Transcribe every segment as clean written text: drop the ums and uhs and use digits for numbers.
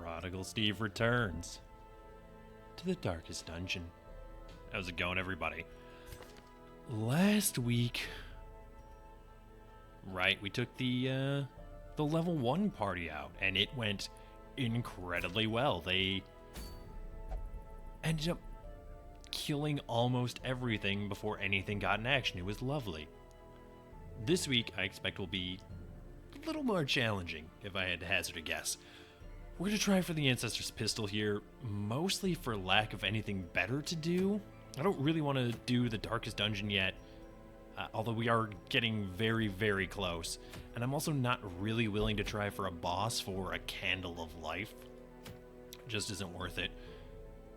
Prodigal Steve returns to the darkest dungeon. How's it going, everybody? Last week, right, we took the level 1 party out, and it went incredibly well. They ended up killing almost everything before anything got in action. It was lovely. This week, I expect will be a little more challenging, if I had to hazard a guess. We're going to try for the Ancestor's pistol here, mostly for lack of anything better to do. I don't really want to do the darkest dungeon yet, although we are getting very, very close. And I'm also not really willing to try for a boss for a Candle of Life. It just isn't worth it.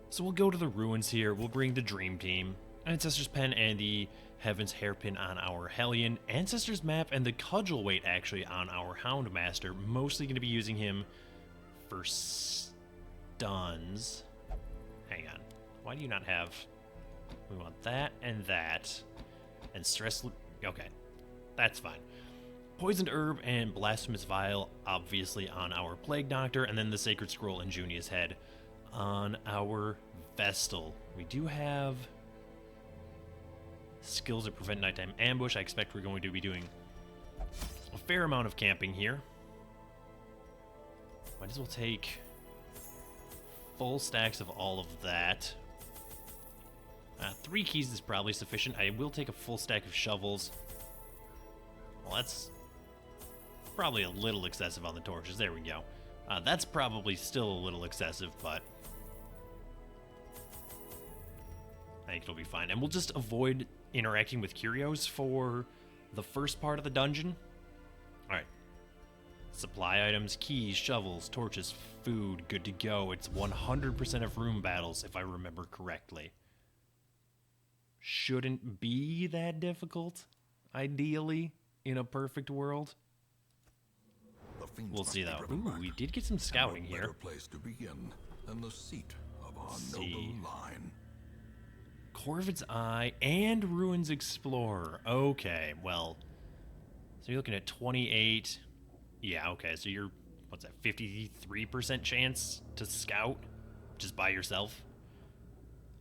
So we'll go to the ruins here. We'll bring the Dream Team, Ancestor's Pen, and the Heaven's Hairpin on our Hellion, Ancestor's Map, and the Cudgel Weight actually on our Houndmaster. Mostly going to be using him for stuns. Hang on. Why do you not have... We want that. And stress... Okay. That's fine. Poisoned Herb and Blasphemous Vial, obviously, on our Plague Doctor. And then the Sacred Scroll and Junia's Head on our Vestal. We do have skills that prevent nighttime ambush. I expect we're going to be doing a fair amount of camping here. Might as well take full stacks of all of that. 3 keys is probably sufficient. I will take a full stack of shovels. Well, that's probably a little excessive on the torches. There we go. That's probably still a little excessive, but I think it'll be fine. And we'll just avoid interacting with curios for the first part of the dungeon. Alright. Supply items, keys, shovels, torches, food, good to go. It's 100% of room battles, if I remember correctly. Shouldn't be that difficult, ideally, in a perfect world. We'll see, though. Ooh, we did get some scouting here. Better place to begin than the seat of our noble line. Corvid's Eye and Ruins Explorer. Okay, well, so you're looking at 28. Yeah, okay, so you're, what's that, 53% chance to scout just by yourself?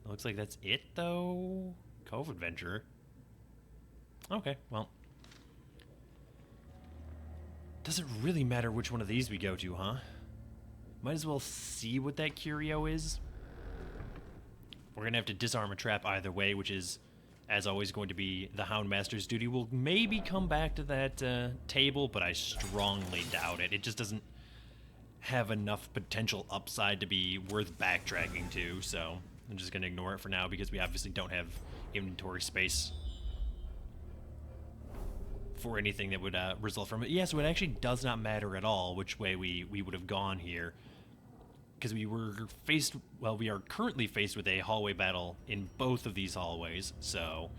It looks like that's it, though. Cove Adventurer. Okay, well. Doesn't really matter which one of these we go to, huh? Might as well see what that curio is. We're going to have to disarm a trap either way, which is, as always, going to be the Houndmaster's duty. We'll maybe come back to that table, but I strongly doubt it. It just doesn't have enough potential upside to be worth backtracking to, so I'm just going to ignore it for now because we obviously don't have inventory space for anything that would result from it. Yeah, so it actually does not matter at all which way we would have gone here, because we are currently faced with a hallway battle in both of these hallways, so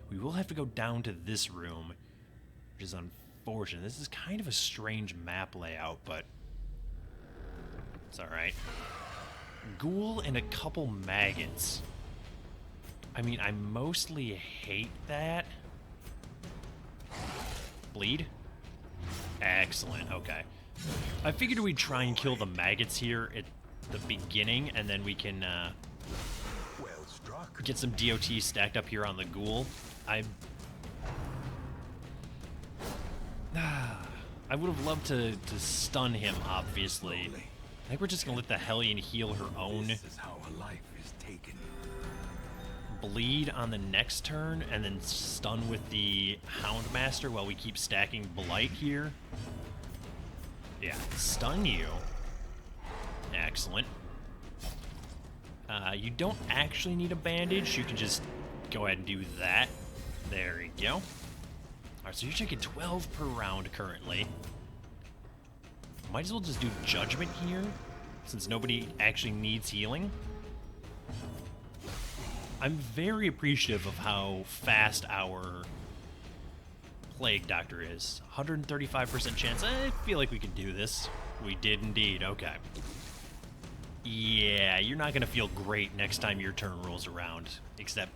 we will have to go down to this room, which is unfortunate. This is kind of a strange map layout, but it's alright. Ghoul and a couple maggots. I mean, I mostly hate that. Bleed? Excellent, okay. I figured we'd try and kill the maggots here at the beginning, and then we can get some DOT stacked up here on the ghoul. I would have loved to stun him, obviously. I think we're just gonna let the Hellion heal her own. This is how a life is taken. Bleed on the next turn, and then stun with the Houndmaster while we keep stacking Blight here. Yeah, stun you. Excellent. You don't actually need a bandage. You can just go ahead and do that. There you go. Alright, so you're taking 12 per round currently. Might as well just do Judgment here, since nobody actually needs healing. I'm very appreciative of how fast our Plague Doctor is. 135% chance. I feel like we can do this. We did indeed. Okay. Yeah, you're not going to feel great next time your turn rolls around. Except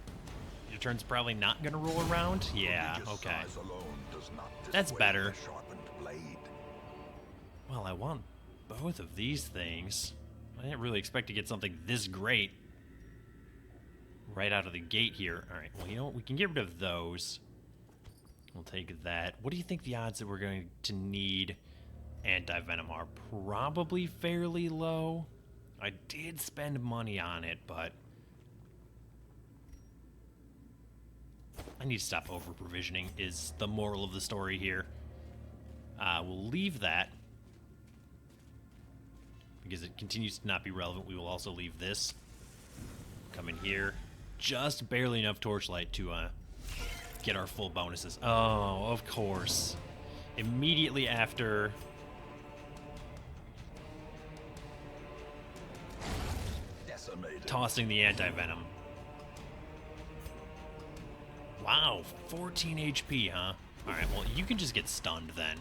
your turn's probably not going to roll around. Yeah, okay. That's better. Well, I want both of these things. I didn't really expect to get something this great right out of the gate here. Alright, well, you know what? We can get rid of those. We'll take that. What do you think the odds that we're going to need anti-venom are? Probably fairly low. I did spend money on it, but I need to stop over-provisioning is the moral of the story here. We'll leave that because it continues to not be relevant. We will also leave this. Come in here. Just barely enough torchlight to get our full bonuses. Oh, of course. Immediately after tossing the anti-venom. Wow, 14 HP, huh? Alright, well, you can just get stunned then.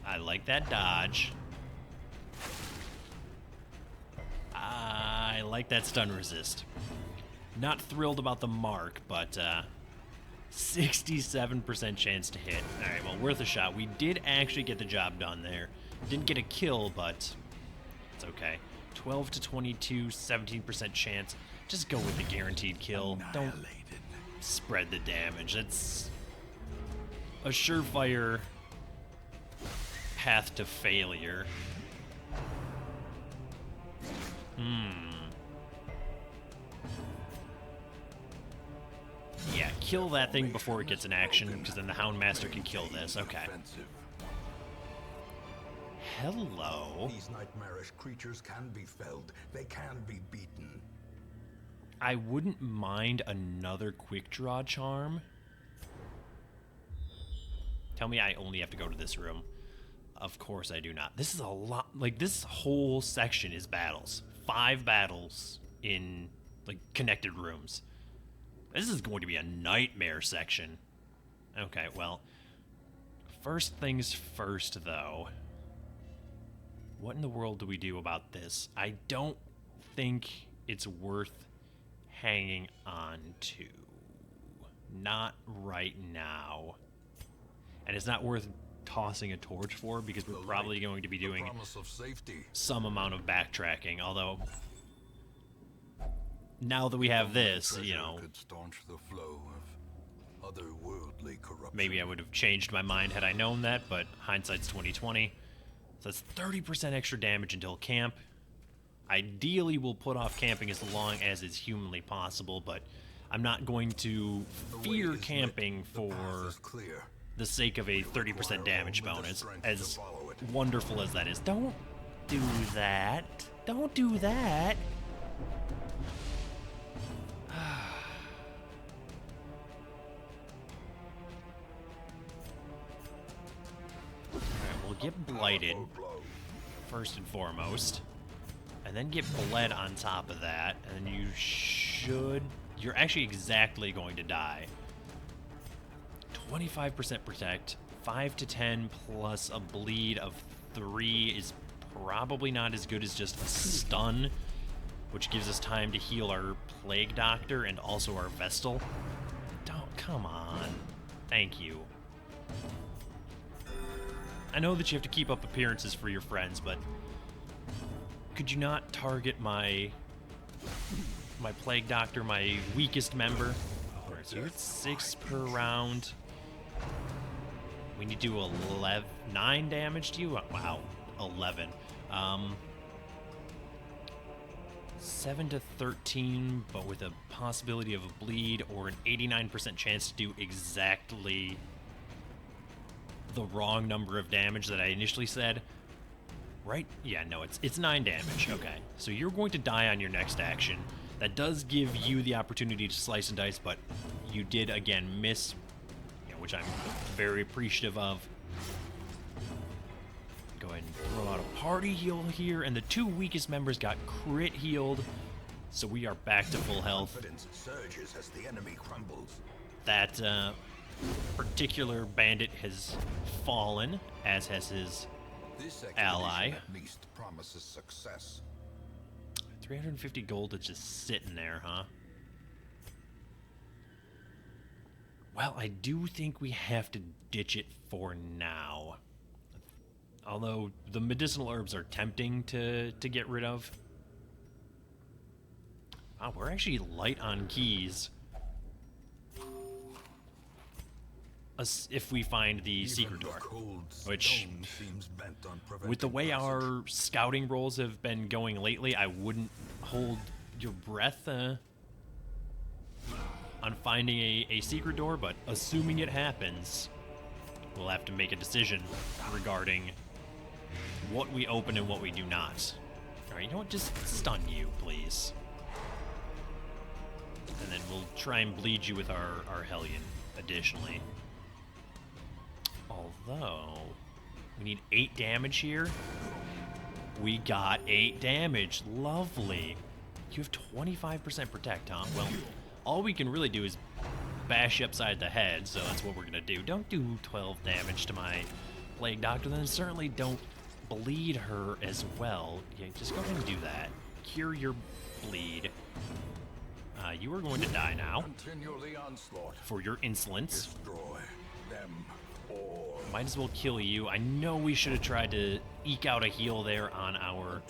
I like that dodge. I like that stun resist. Not thrilled about the mark, but 67% chance to hit. Alright, well, worth a shot. We did actually get the job done there. Didn't get a kill, but it's okay. 12 to 22, 17% chance. Just go with the guaranteed kill. Don't spread the damage. That's a surefire path to failure. Yeah, kill that thing before it gets in action, because then the Houndmaster can kill this. Okay. Hello. These nightmarish creatures can be felled. They can be beaten. I wouldn't mind another quick draw charm. Tell me I only have to go to this room. Of course I do not. This is a lot. Like, this whole section is battles. 5 battles in, like, connected rooms. This is going to be a nightmare section. Okay, well, first things first, though. What in the world do we do about this? I don't think it's worth hanging on to. Not right now. And it's not worth tossing a torch for, because we're probably going to be doing some amount of backtracking, although now that we have this, you know, maybe I would have changed my mind had I known that, but hindsight's 20/20. So that's 30% extra damage until camp. Ideally, we'll put off camping as long as is humanly possible, but I'm not going to fear camping for the sake of a 30% damage bonus, as wonderful as that is. Don't do that. Don't do that. Alright, we'll get blighted, first and foremost. And then get bled on top of that, and you should... You're actually exactly going to die. 25% protect, 5 to 10 plus a bleed of 3 is probably not as good as just a stun, which gives us time to heal our Plague Doctor and also our Vestal. Don't... Come on. Thank you. I know that you have to keep up appearances for your friends, but... Could you not target my Plague Doctor, my weakest member? Alright, so you're at 6 per round. We need to do 9 damage to you? Wow, 11. 7 to 13, but with a possibility of a bleed or an 89% chance to do exactly the wrong number of damage that I initially said. Right? Yeah, no, it's 9 damage. Okay, so you're going to die on your next action. That does give you the opportunity to slice and dice, but you did, again, miss, you know, which I'm very appreciative of. Go ahead and throw out a party heal here, and the 2 weakest members got crit healed, so we are back to full health. Confidence surges as the enemy crumbles. That particular bandit has fallen, as has his ally. At least promises success. 350 gold is just sitting there, huh? Well, I do think we have to ditch it for now. Although the medicinal herbs are tempting to get rid of. Wow, we're actually light on keys. If we find the secret door, which, with the way our scouting rolls have been going lately, I wouldn't hold your breath on finding a secret door, but assuming it happens, we'll have to make a decision regarding what we open and what we do not. Alright, you know what? Just stun you, please. And then we'll try and bleed you with our Hellion, additionally. Although, we need 8 damage here. We got 8 damage. Lovely. You have 25% protect, huh? Well, all we can really do is bash you upside the head, so that's what we're going to do. Don't do 12 damage to my Plague Doctor, then certainly don't bleed her as well. Yeah, just go ahead and do that. Cure your bleed. You are going to die now. Continue the onslaught. For your insolence. Destroy them all. Might as well kill you. I know we should have tried to eke out a heal there on our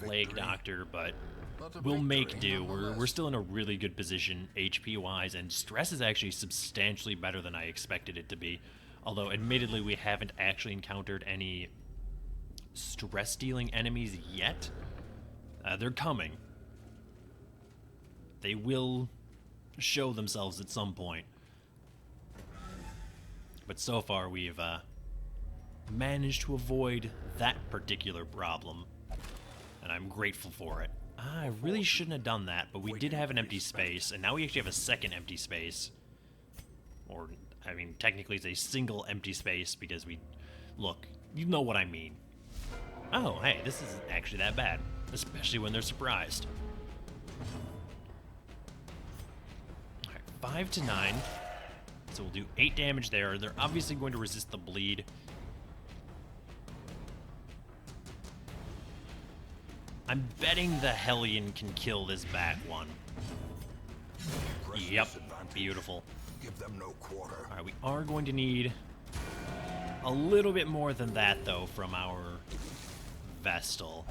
Plague Doctor, but we'll make do. We're still in a really good position HP-wise, and stress is actually substantially better than I expected it to be. Although, admittedly, we haven't actually encountered any stress-dealing enemies yet. They're coming. They will show themselves at some point. But so far, we've managed to avoid that particular problem, and I'm grateful for it. I really shouldn't have done that, but we did have an empty space, and now we actually have a second empty space. Or, I mean, technically it's a single empty space, because we... Look, you know what I mean. Oh, hey, this isn't actually that bad, especially when they're surprised. Alright, 5 to 9. So we'll do 8 damage there. They're obviously going to resist the bleed. I'm betting the Hellion can kill this back one. Yep, beautiful. Give them no quarter. Alright, we are going to need a little bit more than that, though, from our Vestal.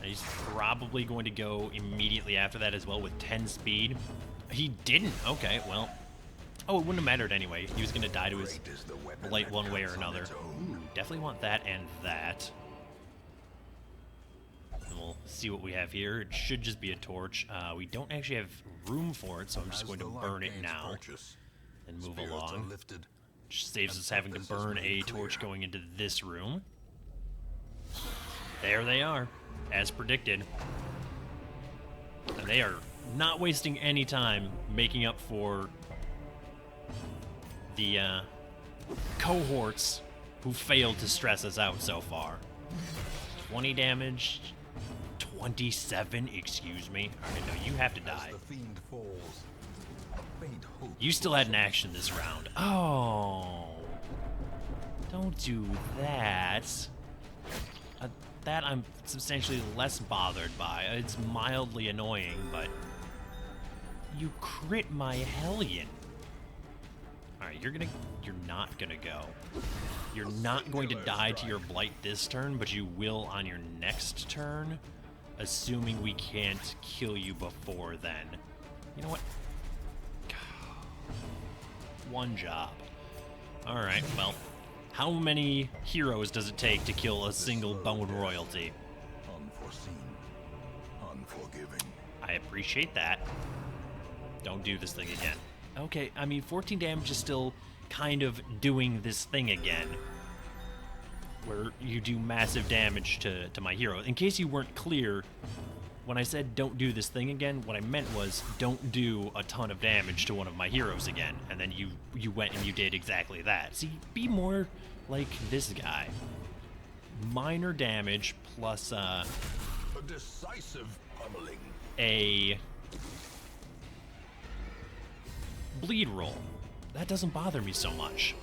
He's probably going to go immediately after that as well with 10 speed. He didn't. Okay, well... Oh, it wouldn't have mattered anyway. He was going to die to his blight one way or another. Ooh, definitely want that and that. And we'll see what we have here. It should just be a torch. We don't actually have room for it, so I'm just going to burn it now and move along. Which saves us having to burn a torch going into this room. There they are, as predicted. And they are not wasting any time making up for the cohorts who failed to stress us out so far. 20 damage, 27, excuse me. Alright, no, you have to die. You still had an action this round. Oh, don't do that. That I'm substantially less bothered by. It's mildly annoying, but you crit my Hellion. Alright, you're not gonna go. You're not going to die to your blight this turn, but you will on your next turn, assuming we can't kill you before then. You know what? One job. Alright, well, how many heroes does it take to kill a single bone royalty? Unforeseen, unforgiving. I appreciate that. Don't do this thing again. Okay, I mean, 14 damage is still kind of doing this thing again, where you do massive damage to my hero. In case you weren't clear, when I said don't do this thing again, what I meant was don't do a ton of damage to one of my heroes again. And then you went and you did exactly that. See, be more like this guy. Minor damage plus a decisive pummeling. A bleed roll. That doesn't bother me so much.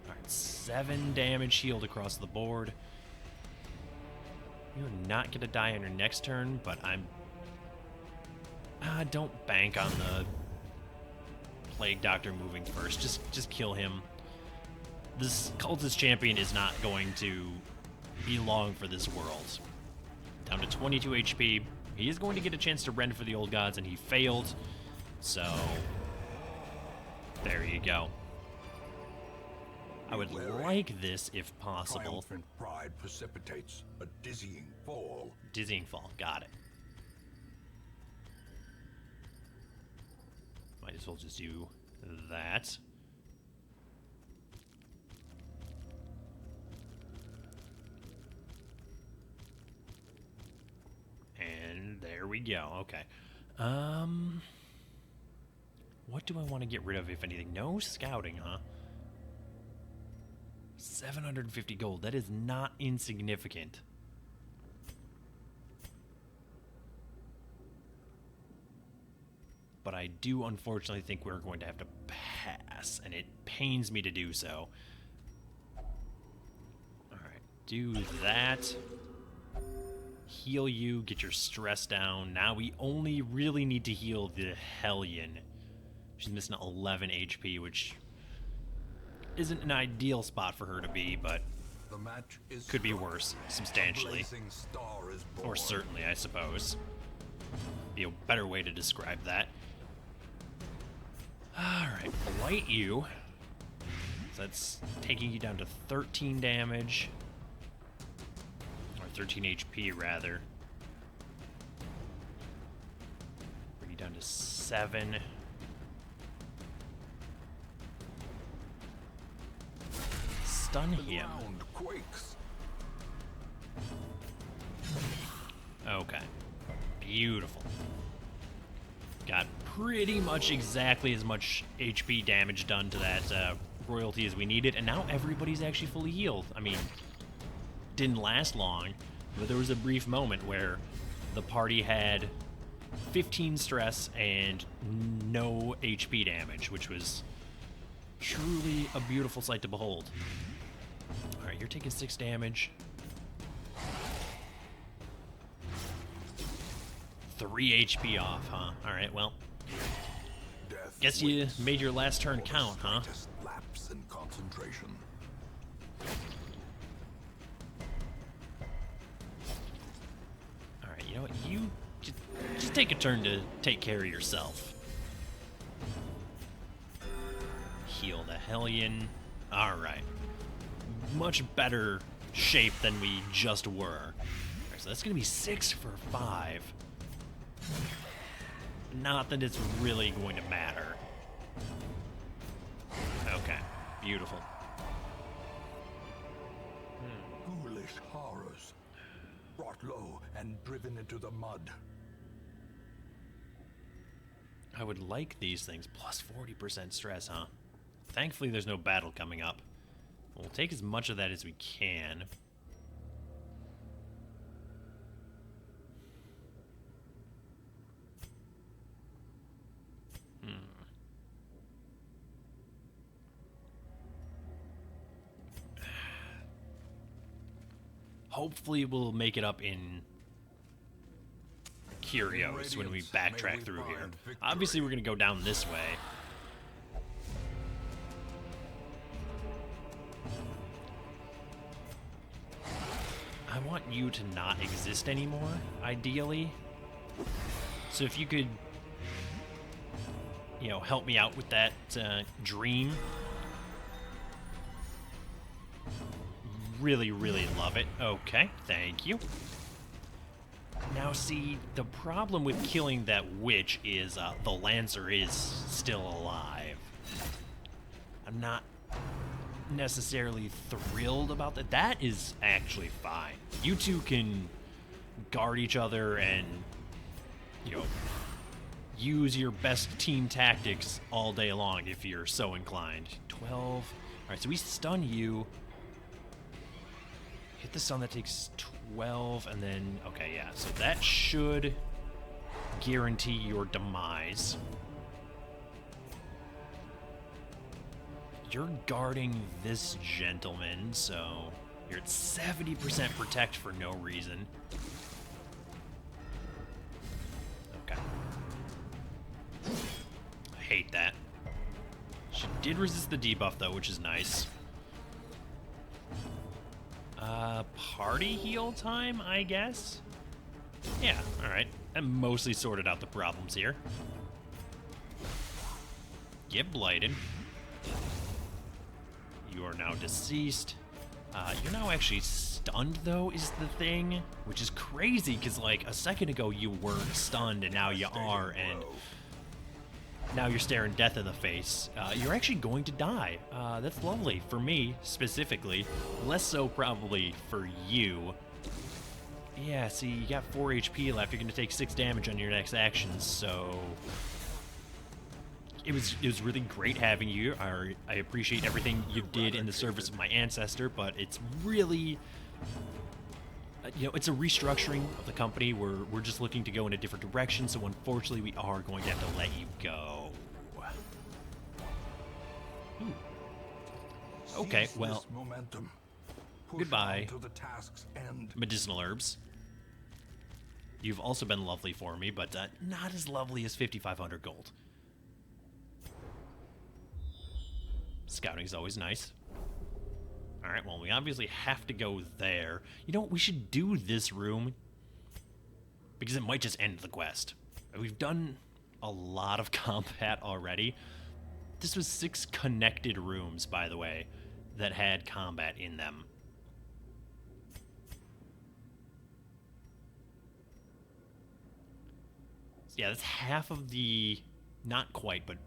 Alright, 7 damage healed across the board. You're not going to die on your next turn, but I'm... don't bank on the Plague Doctor moving first. Just kill him. This cultist champion is not going to be long for this world. Down to 22 HP. He is going to get a chance to rend for the old gods, and he failed. So, there you go. I would like this if possible. Triumphant pride precipitates a dizzying fall. Dizzying fall, got it. Might as well just do that. And there we go. Okay. What do I want to get rid of, if anything? No scouting, huh? 750 gold. That is not insignificant. But I do unfortunately think we're going to have to pass, and it pains me to do so. Alright, do that. Heal you, get your stress down. Now we only really need to heal the Hellion. She's missing 11 HP, which isn't an ideal spot for her to be, but The match is could be struck. worse, substantially. A blazing star is born. Or certainly, I suppose. Be a better way to describe that. Alright, blight you. So that's taking you down to 13 damage. Or 13 HP, rather. Bring you down to 7. Stun The him. ground quakes. Okay. Beautiful. Got pretty much exactly as much HP damage done to that royalty as we needed, and now everybody's actually fully healed. I mean, didn't last long, but there was a brief moment where the party had 15 stress and no HP damage, which was truly a beautiful sight to behold. Alright, you're taking 6 damage. 3 HP off, huh? Alright, well, Death guess you waits made your last turn for the count, huh? slightest lapse in concentration. Alright, you know what? You just take a turn to take care of yourself. Heal the Hellion. Alright. Much better shape than we just were. Alright, so that's gonna be 6 for 5. Not that it's really going to matter. Okay, beautiful. Ghoulish horrors, brought low and driven into the mud. I would like these things. Plus 40% stress, huh? Thankfully, there's no battle coming up. We'll take as much of that as we can. Hopefully we'll make it up in Curios when we backtrack through here. Obviously we're going to go down this way. I want you to not exist anymore, ideally. So if you could, you know, help me out with that dream. Really, really love it. Okay, thank you. Now, see, the problem with killing that witch is the Lancer is still alive. I'm not necessarily thrilled about that. That is actually fine. You two can guard each other and, you know, use your best team tactics all day long if you're so inclined. 12. All right, so we stun you. Hit the stun, that takes 12, and then, okay, yeah, so that should guarantee your demise. You're guarding this gentleman, so you're at 70% protect for no reason. Okay. I hate that. She did resist the debuff, though, which is nice. Party heal time, I guess? Yeah, alright. I mostly sorted out the problems here. Get blighted. You are now deceased. You're now actually stunned, though, is the thing. Which is crazy, because, like, a second ago you weren't stunned, and now you are, and now you're staring death in the face. You're actually going to die. That's lovely. For me, specifically. Less so, probably, for you. Yeah, see, you got 4 HP left. You're going to take 6 damage on your next action, so... It was really great having you. I appreciate everything you did in the service of my ancestor, but it's really... it's a restructuring of the company. We're just looking to go in a different direction, so unfortunately we are going to have to let you go. Ooh. Okay, well, goodbye, medicinal herbs. You've also been lovely for me, but not as lovely as 5,500 gold. Scouting is always nice. Alright, well, we obviously have to go there. You know what? We should do this room, because it might just end the quest. We've done a lot of combat already. This was 6 connected rooms, by the way, that had combat in them. Yeah, that's half of the... Not quite, but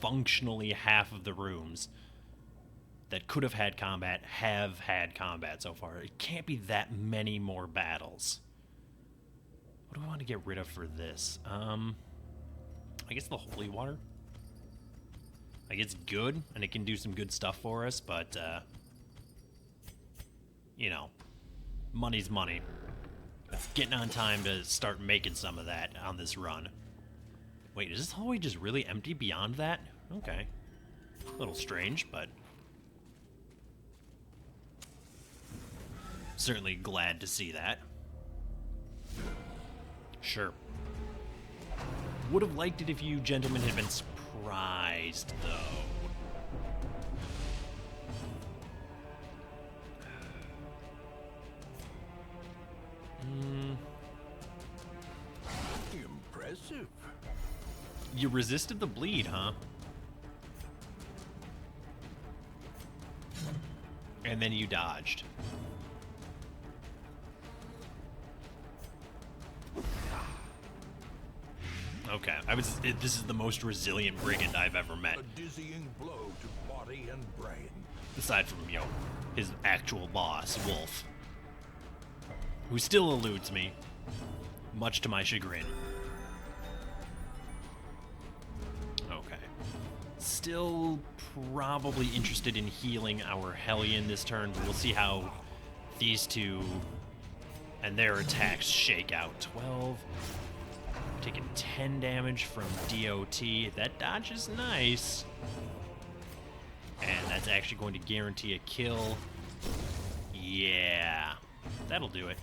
functionally half of the rooms that could have had combat have had combat so far. It can't be that many more battles. What do I want to get rid of for this? I guess the holy water. Like, it's good, and it can do some good stuff for us, but, you know, money's money. It's getting on time to start making some of that on this run. Wait, is this hallway just really empty beyond that? Okay. A little strange, but... certainly glad to see that. Sure. Would have liked it if you gentlemen had been surprised, though. Impressive. You resisted the bleed, huh? And then you dodged. Okay, this is the most resilient brigand I've ever met. A dizzying blow to body and brain. Aside from, his actual boss, Wolf. Who still eludes me, much to my chagrin. Okay. Still probably interested in healing our Hellion this turn, but we'll see how these two and their attacks shake out. 12... taking 10 damage from DOT. That dodge is nice. And that's actually going to guarantee a kill. Yeah, that'll do it.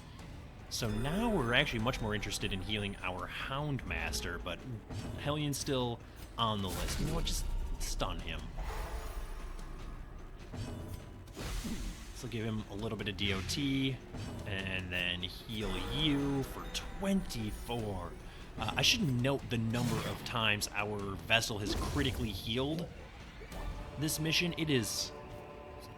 So now we're actually much more interested in healing our Houndmaster, but Hellion's still on the list. You know what? Just stun him. So give him a little bit of DOT, and then heal you for 24. I should note the number of times our vessel has critically healed this mission. It is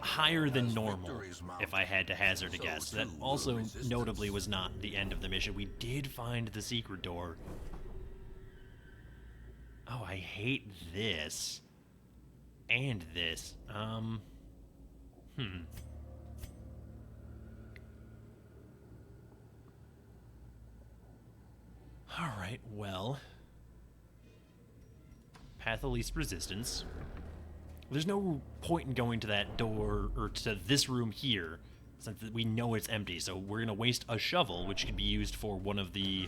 higher than normal, if I had to hazard a guess. That also notably was not the end of the mission. We did find the secret door. Oh, I hate this. And this. Alright, well. Path of least resistance. There's no point in going to that door, or to this room here, since we know it's empty, so we're gonna waste a shovel, which could be used for one of the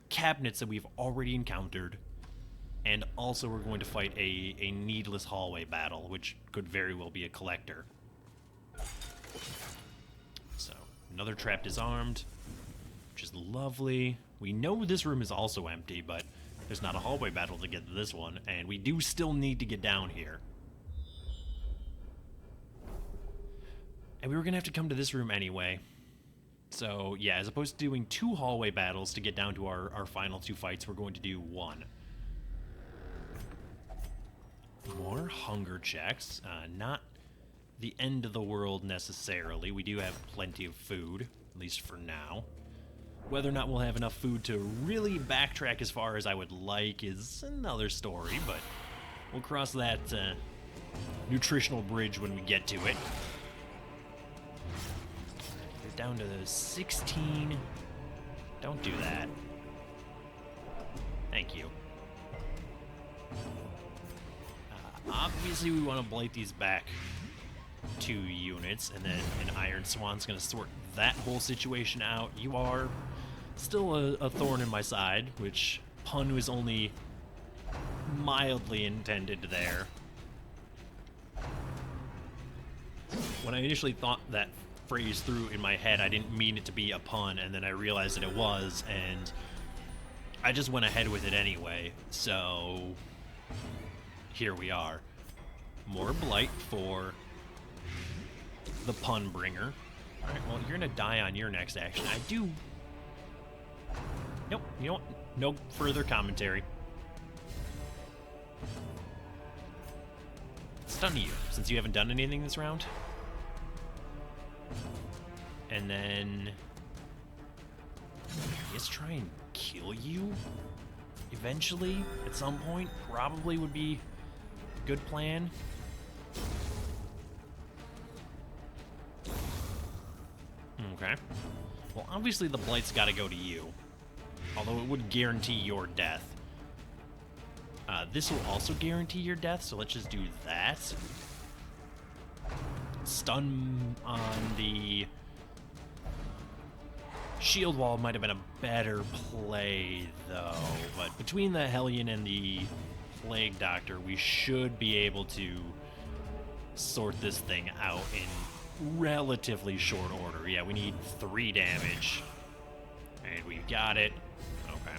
cabinets that we've already encountered, and also we're going to fight a needless hallway battle, which could very well be a collector. So, another trap disarmed, which is lovely. We know this room is also empty, but there's not a hallway battle to get to this one, and we do still need to get down here. And we were going to have to come to this room anyway. So, yeah, as opposed to doing 2 hallway battles to get down to our final 2 fights, we're going to do 1. More hunger checks. Not the end of the world necessarily. We do have plenty of food, at least for now. Whether or not we'll have enough food to really backtrack as far as I would like is another story, but we'll cross that nutritional bridge when we get to it. We're down to 16. Don't do that. Thank you. Obviously, we want to blight these back 2 units, and then an Iron Swan's going to sort that whole situation out. You are still a thorn in my side, which pun was only mildly intended there. When I initially thought that phrase through in my head, I didn't mean it to be a pun, and then I realized that it was, and I just went ahead with it anyway. So here we are. More blight for the pun bringer. Alright, well, you're gonna die on your next action. I do... Nope, you know what? No further commentary. Stun you, since you haven't done anything this round. And then... I guess try and kill you? Eventually, at some point, probably would be a good plan. Okay. Well, obviously the blight's got to go to you. Although it would guarantee your death. This will also guarantee your death, so let's just do that. Stun on the shield wall might have been a better play, though. But between the Hellion and the Plague Doctor, we should be able to sort this thing out in relatively short order. Yeah, we need 3 damage. And we've got it. Okay.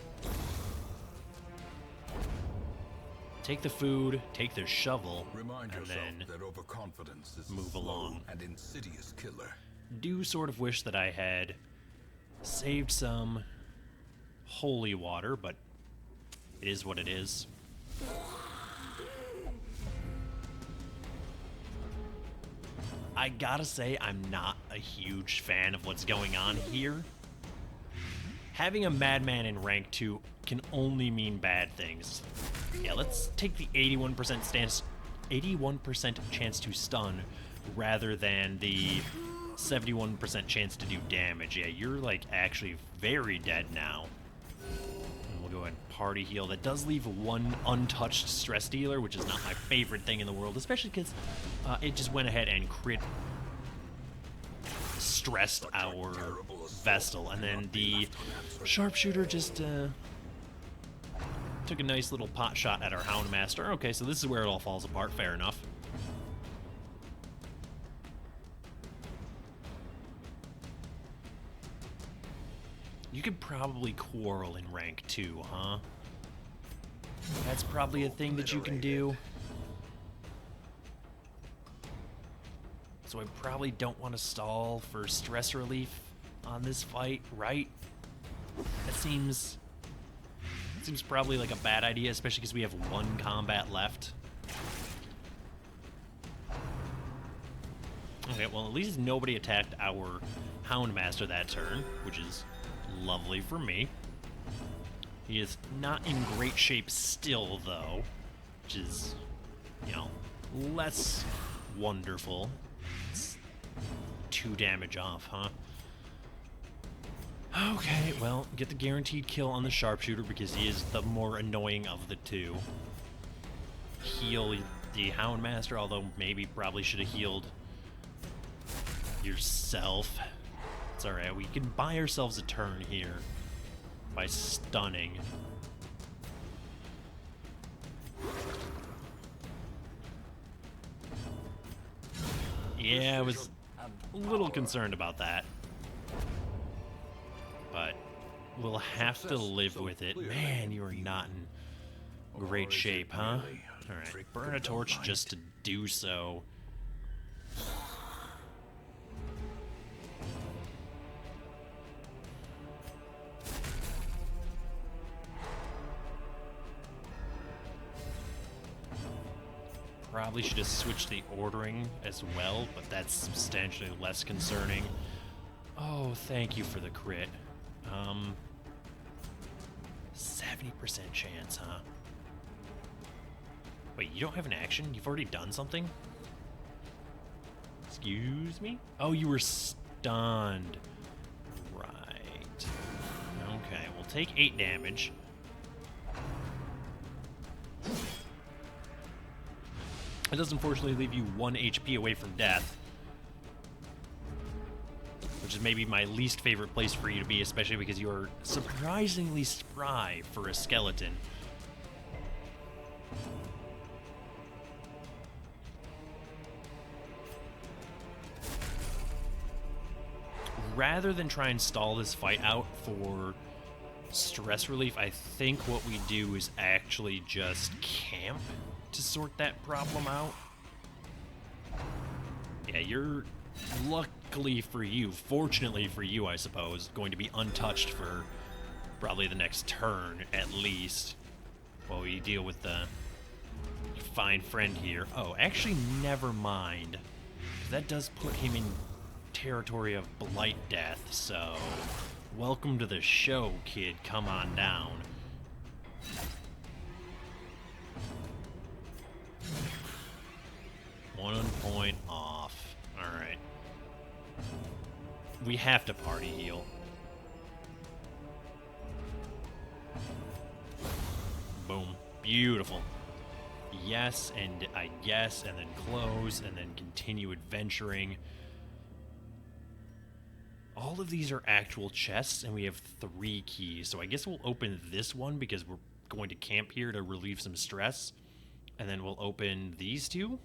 Take the food, take the shovel, and then that overconfidence is move along. And insidious killer. Do sort of wish that I had saved some holy water, but it is what it is. I gotta say, I'm not a huge fan of what's going on here. Having a madman in rank 2 can only mean bad things. Yeah, let's take the 81% chance to stun rather than the 71% chance to do damage. Yeah, you're like actually very dead now. And we'll go ahead and party heal. That does leave 1 untouched stress dealer, which is not my favorite thing in the world, especially because it just went ahead and crit stressed our Vestal, and then the sharpshooter just took a nice little pot shot at our Houndmaster. Okay, so this is where it all falls apart. Fair enough. You could probably quarrel in rank 2, huh? That's probably a thing that you can do. So I probably don't want to stall for stress relief on this fight, right? That seems probably like a bad idea, especially because we have 1 combat left. Okay, well, at least nobody attacked our Houndmaster that turn, which is lovely for me. He is not in great shape still, though, which is, you know, less wonderful. It's 2 damage off, huh? Okay, well, get the guaranteed kill on the sharpshooter because he is the more annoying of the 2. Heal the Houndmaster, although maybe probably should have healed yourself. It's alright, we can buy ourselves a turn here by stunning. Yeah, I was a little concerned about that. But we'll have to live with it. Man, you are not in great shape, huh? Alright, burn a torch just to do so. Probably should have switched the ordering as well, but that's substantially less concerning. Oh, thank you for the crit. 70% chance, huh? Wait, you don't have an action? You've already done something? Excuse me? Oh, you were stunned. Right. Okay, we'll take 8 damage. It does unfortunately leave you 1 HP away from death, which is maybe my least favorite place for you to be, especially because you're surprisingly spry for a skeleton. Rather than try and stall this fight out for stress relief, I think what we do is actually just camp to sort that problem out. Yeah, you're, luckily for you, fortunately for you, I suppose, going to be untouched for probably the next turn, at least, while we deal with the fine friend here. Oh, actually, never mind. That does put him in territory of blight death, so welcome to the show, kid. Come on down. One point off. Alright. We have to party heal. Boom. Beautiful. Yes, and I guess, and then close, and then continue adventuring. All of these are actual chests, and we have 3 keys. So I guess we'll open this one because we're going to camp here to relieve some stress. And then we'll open these 2.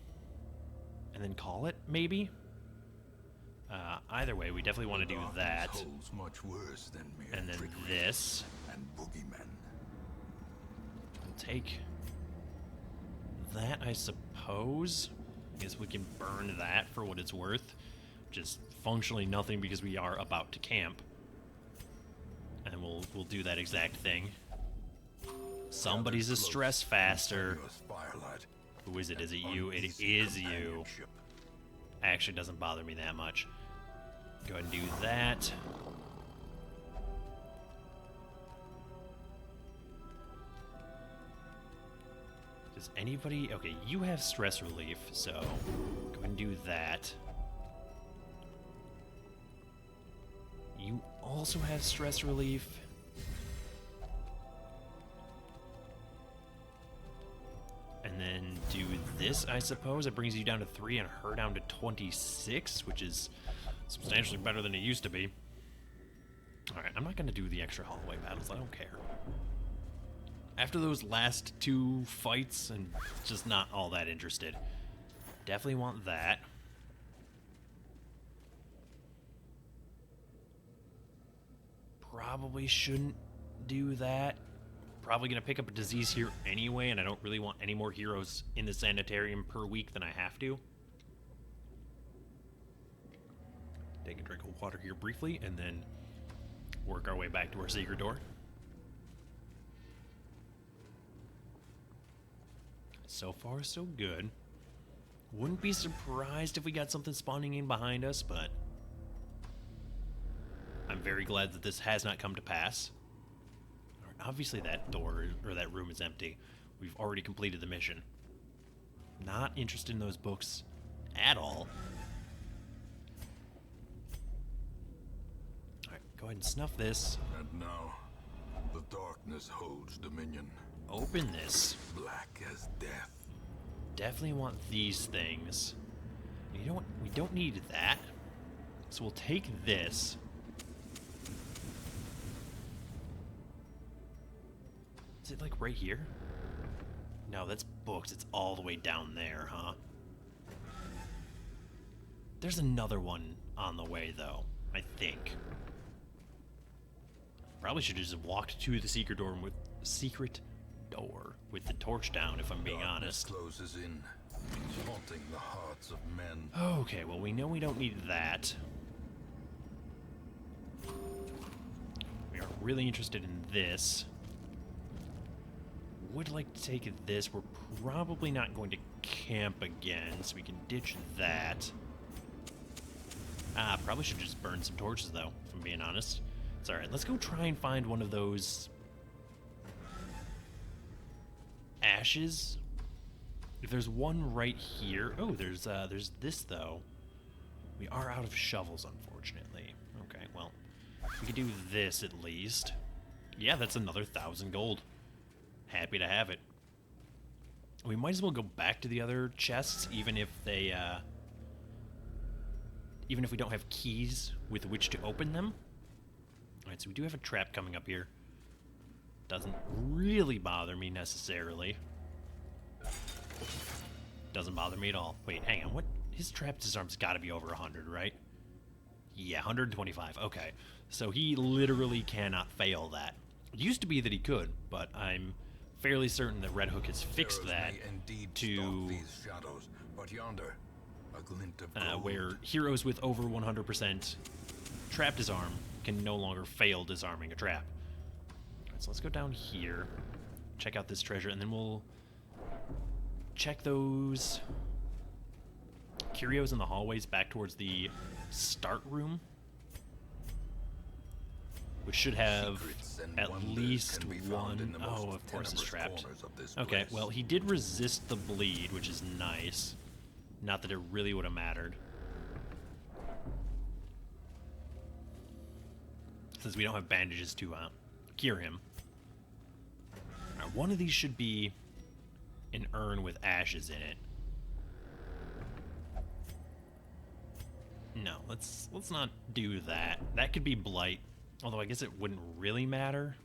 And then call it, maybe? Either way, we definitely want to do that. Much worse than mere and then this. And boogeymen. We'll take that, I suppose. I guess we can burn that for what it's worth. Which is functionally nothing because we are about to camp. And we'll do that exact thing. Somebody's a stress faster. Who is it? Is it you? It is you. Actually doesn't bother me that much. Go ahead and do that. Does anybody... Okay, you have stress relief, so go ahead and do that. You also have stress relief. And then do this, I suppose. It brings you down to 3 and her down to 26, which is substantially better than it used to be. Alright, I'm not going to do the extra hallway battles. I don't care. After those last 2 fights, I'm just not all that interested. Definitely want that. Probably shouldn't do that. Probably going to pick up a disease here anyway, and I don't really want any more heroes in the sanitarium per week than I have to. Take a drink of water here briefly, and then work our way back to our secret door. So far, so good. Wouldn't be surprised if we got something spawning in behind us, but I'm very glad that this has not come to pass. Obviously that door, or that room, is empty. We've already completed the mission. Not interested in those books at all. Alright, go ahead and snuff this. And now, the darkness holds dominion. Open this. Black as death. Definitely want these things. You know what? We don't need that. So we'll take this. Is it like right here? No, that's books. It's all the way down there, huh? There's another one on the way, though, I think. Probably should have just walked to the secret door with the torch down, if I'm being honest. Closes in, haunting the hearts of men. Okay, well, we know we don't need that. We are really interested in this. would like to take this. We're probably not going to camp again, so we can ditch that. Probably should just burn some torches, though, if I'm being honest. It's alright. Let's go try and find one of those ashes. If there's one right here... Oh, there's this, though. We are out of shovels, unfortunately. Okay, well, we could do this at least. Yeah, that's another 1,000 gold. Happy to have it. We might as well go back to the other chests, even if they, even if we don't have keys with which to open them. Alright, so we do have a trap coming up here. Doesn't really bother me necessarily. Doesn't bother me at all. Wait, hang on, what? His trap disarm's gotta be over 100, right? Yeah, 125, okay. So he literally cannot fail that. It used to be that he could, but I'm fairly certain that Red Hook has fixed that to these shadows, but yonder, a glint of gold. where heroes with over 100% trap disarm can no longer fail disarming a trap. Alright, so let's go down here, check out this treasure, and then we'll check those curios in the hallways back towards the start room, which should have at least one. Oh, of course it's trapped. Okay, well, he did resist the bleed, which is nice. Not that it really would have mattered, since we don't have bandages to cure him. Alright, one of these should be an urn with ashes in it. No, let's not do that. That could be blight. Although I guess it wouldn't really matter.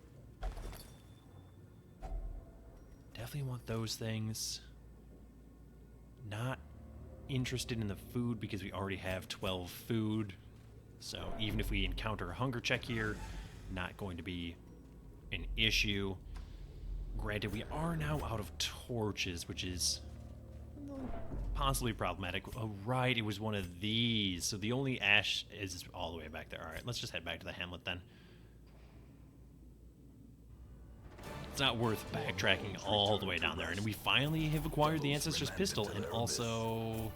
Definitely want those things. Not interested in the food because we already have 12 food. So even if we encounter a hunger check here, not going to be an issue. Granted, we are now out of torches, which is possibly problematic. Oh, right, it was one of these. So the only ash is all the way back there. Alright, let's just head back to the hamlet then. It's not worth backtracking all the way down there. And we finally have acquired the Ancestor's pistol and also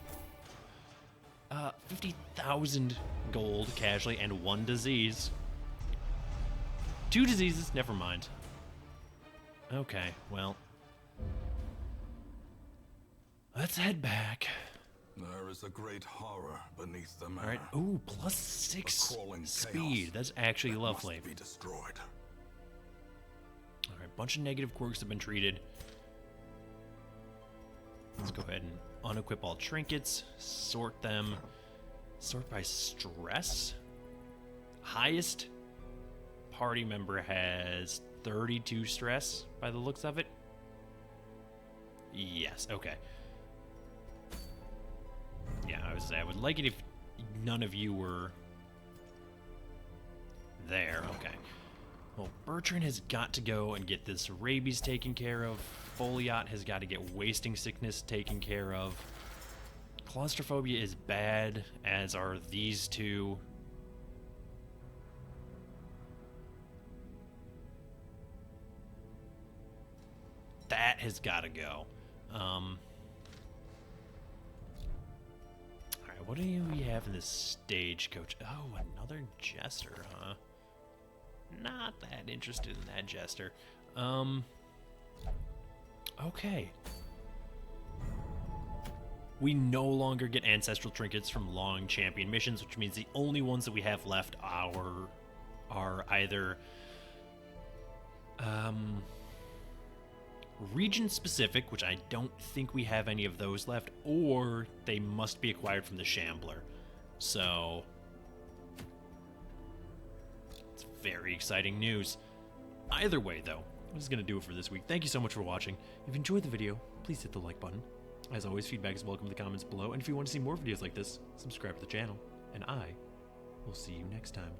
50,000 gold casually and 1 disease. 2 diseases, never mind. Okay, well, let's head back. There is a great horror beneath the manor. All right. Ooh, plus 6 speed. That's actually lovely. Must be destroyed. All right, bunch of negative quirks have been treated. Let's go ahead and unequip all trinkets, sort them, sort by stress. Highest party member has 32 stress by the looks of it. Yes, okay. Yeah, I would like it if none of you were there. Okay. Well, Bertrand has got to go and get this rabies taken care of. Foliot has got to get wasting sickness taken care of. Claustrophobia is bad, as are these two. That has got to go. Alright, what do we have in this stagecoach? Oh, another jester, huh? Not that interested in that jester. Okay. We no longer get ancestral trinkets from long champion missions, which means the only ones that we have left are either region-specific, which I don't think we have any of those left, or they must be acquired from the Shambler. So, it's very exciting news. Either way, though, this is going to do it for this week. Thank you so much for watching. If you enjoyed the video, please hit the like button. As always, feedback is welcome in the comments below, and if you want to see more videos like this, subscribe to the channel, and I will see you next time.